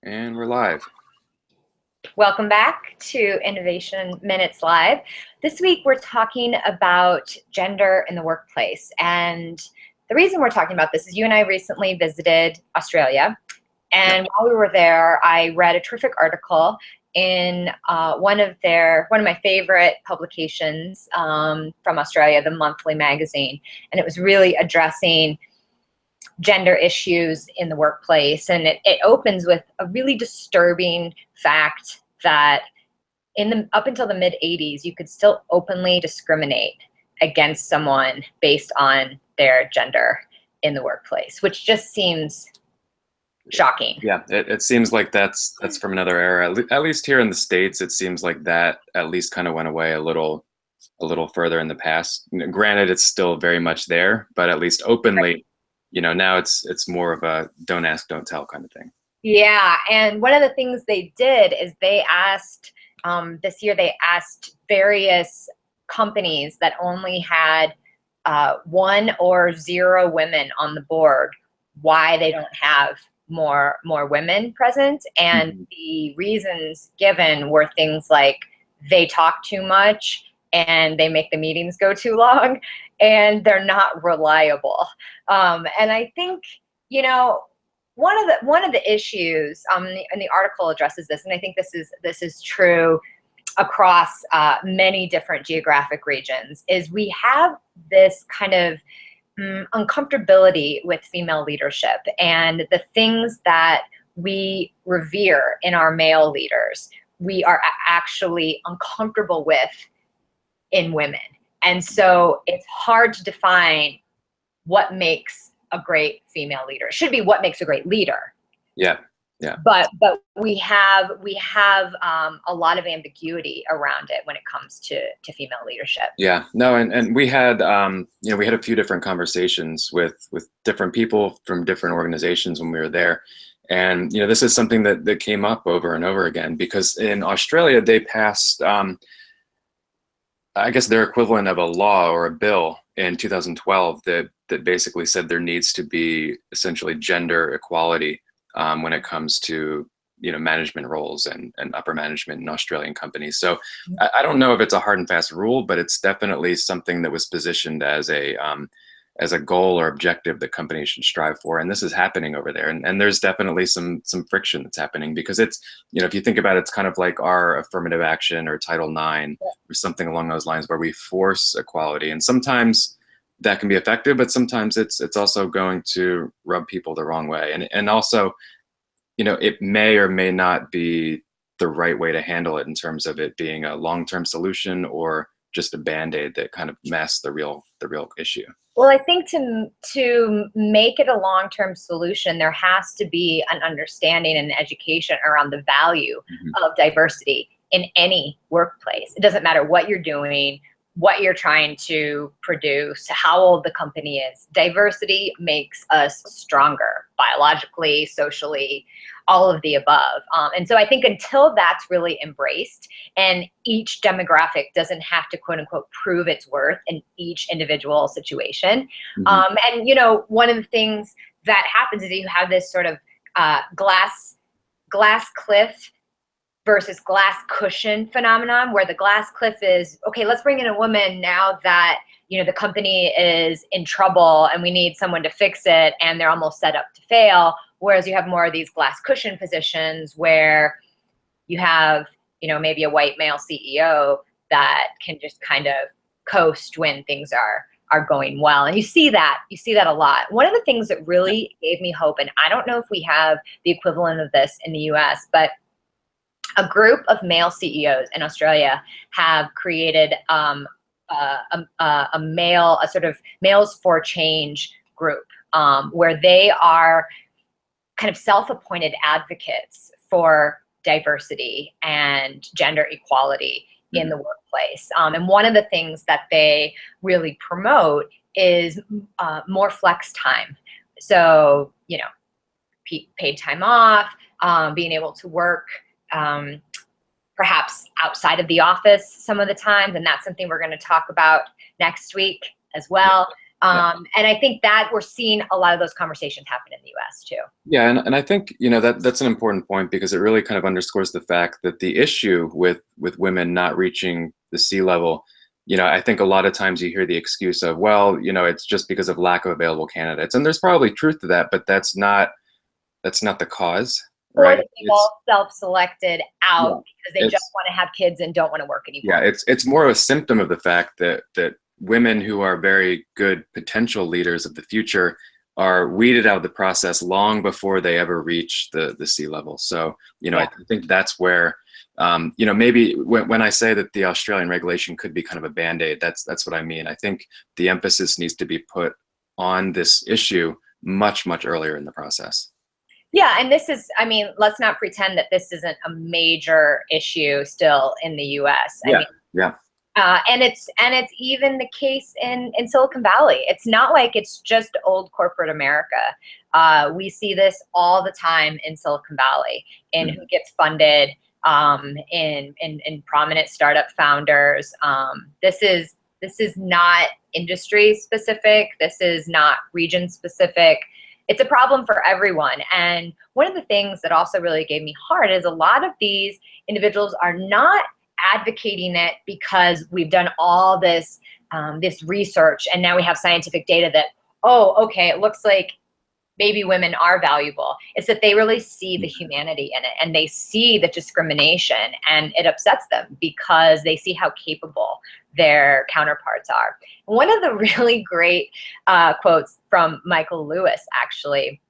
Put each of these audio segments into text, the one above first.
And we're live. Welcome back to Innovation Minutes Live. This week we're talking about gender in the workplace. And the reason we're talking about this is you and I recently visited Australia. And while we were there, I read a terrific article in one of my favorite publications from Australia, the Monthly magazine. And it was really addressing gender issues in the workplace. And it opens with a really disturbing fact that up until the mid-'80s, you could still openly discriminate against someone based on their gender in the workplace, which just seems shocking. Yeah, it seems like that's from another era. At least here in the States, it seems like that at least kind of went away a little further in the past. Granted, it's still very much there, but at least openly, now it's more of a don't ask, don't tell kind of thing. Yeah, and one of the things they did is they asked, this year they asked various companies that only had 1 or 0 women on the board why they don't have more women present. And the reasons given were things like they talk too much and they make the meetings go too long and they're not reliable. And I think, one of the issues, and the article addresses this, and I think this is true across many different geographic regions, is we have this kind of uncomfortability with female leadership and the things that we revere in our male leaders, we are actually uncomfortable with in women. And so it's hard to define what makes a great female leader. It should be what makes a great leader. Yeah. But we have a lot of ambiguity around it when it comes to female leadership. Yeah, no, and we had we had a few different conversations with different people from different organizations when we were there, and this is something that came up over and over again, because in Australia they passed I guess their equivalent of a law or a bill in 2012 that basically said there needs to be essentially gender equality when it comes to management roles and upper management in Australian companies. So I don't know if it's a hard and fast rule, but it's definitely something that was positioned as a goal or objective that companies should strive for. And this is happening over there. And there's definitely some friction that's happening, because it's, if you think about it, it's kind of like our affirmative action or Title IX or something along those lines, where we force equality. And sometimes that can be effective, but sometimes it's also going to rub people the wrong way. And also, it may or may not be the right way to handle it in terms of it being a long-term solution or just a Band-Aid that kind of masks the real issue. Well, I think to make it a long-term solution, there has to be an understanding and education around the value of diversity in any workplace. It doesn't matter what you're doing, what you're trying to produce, how old the company is. Diversity makes us stronger biologically, socially, all of the above. And so I think until that's really embraced and each demographic doesn't have to, quote unquote, prove its worth in each individual situation. And, one of the things that happens is you have this sort of glass cliff versus glass cushion phenomenon, where the glass cliff is, okay, let's bring in a woman now that, the company is in trouble and we need someone to fix it and they're almost set up to fail. Whereas you have more of these glass cushion positions where you have, maybe a white male CEO that can just kind of coast when things are going well. And you see that a lot. One of the things that really gave me hope, and I don't know if we have the equivalent of this in the US, but a group of male CEOs in Australia have created a sort of Males for Change group, where they are kind of self-appointed advocates for diversity and gender equality in the workplace. And one of the things that they really promote is more flex time. So, paid time off, being able to work perhaps outside of the office some of the time, and that's something we're going to talk about next week as well. And I think that we're seeing a lot of those conversations happen in the US too. Yeah, and I think, that's an important point, because it really kind of underscores the fact that the issue with women not reaching the sea level, I think a lot of times you hear the excuse of, well, it's just because of lack of available candidates. And there's probably truth to that, but that's not the cause, Or right? that they've all self-selected out Yeah, because they just want to have kids and don't want to work anymore. yeah, it's more of a symptom of the fact that women who are very good potential leaders of the future are weeded out of the process long before they ever reach the sea level. So, I think that's where, maybe when I say that the Australian regulation could be kind of a Band-Aid, that's what I mean. I think the emphasis needs to be put on this issue much, much earlier in the process. Yeah, and this is, I mean, let's not pretend that this isn't a major issue still in the US. I mean, yeah. And it's even the case in Silicon Valley. It's not like it's just old corporate America. We see this all the time in Silicon Valley, in who gets funded, in prominent startup founders. This is not industry specific. This is not region specific. It's a problem for everyone. And one of the things that also really gave me heart is a lot of these individuals are not advocating it because we've done all this this research and now we have scientific data that, oh, okay, it looks like maybe women are valuable. It's that they really see the humanity in it, and they see the discrimination, and it upsets them because they see how capable their counterparts are. One of the really great quotes from Michael Lewis, actually,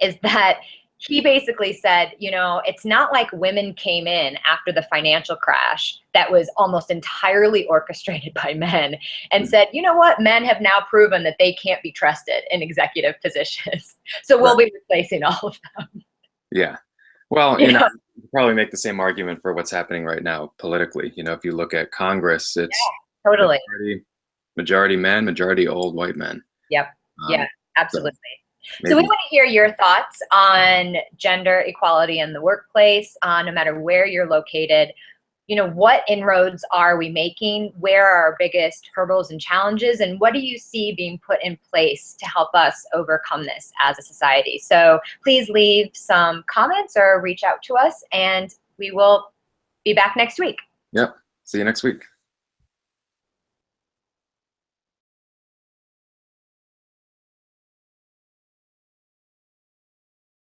is that he basically said, it's not like women came in after the financial crash that was almost entirely orchestrated by men and said, you know what, men have now proven that they can't be trusted in executive positions. So we'll be replacing all of them. Yeah. Well, you probably make the same argument for what's happening right now politically. If you look at Congress, it's totally majority men, majority old white men. Yep. Yeah, absolutely. So we want to hear your thoughts on gender equality in the workplace, no matter where you're located. What inroads are we making? Where are our biggest hurdles and challenges? And what do you see being put in place to help us overcome this as a society? So please leave some comments or reach out to us, and we will be back next week. Yep. See you next week.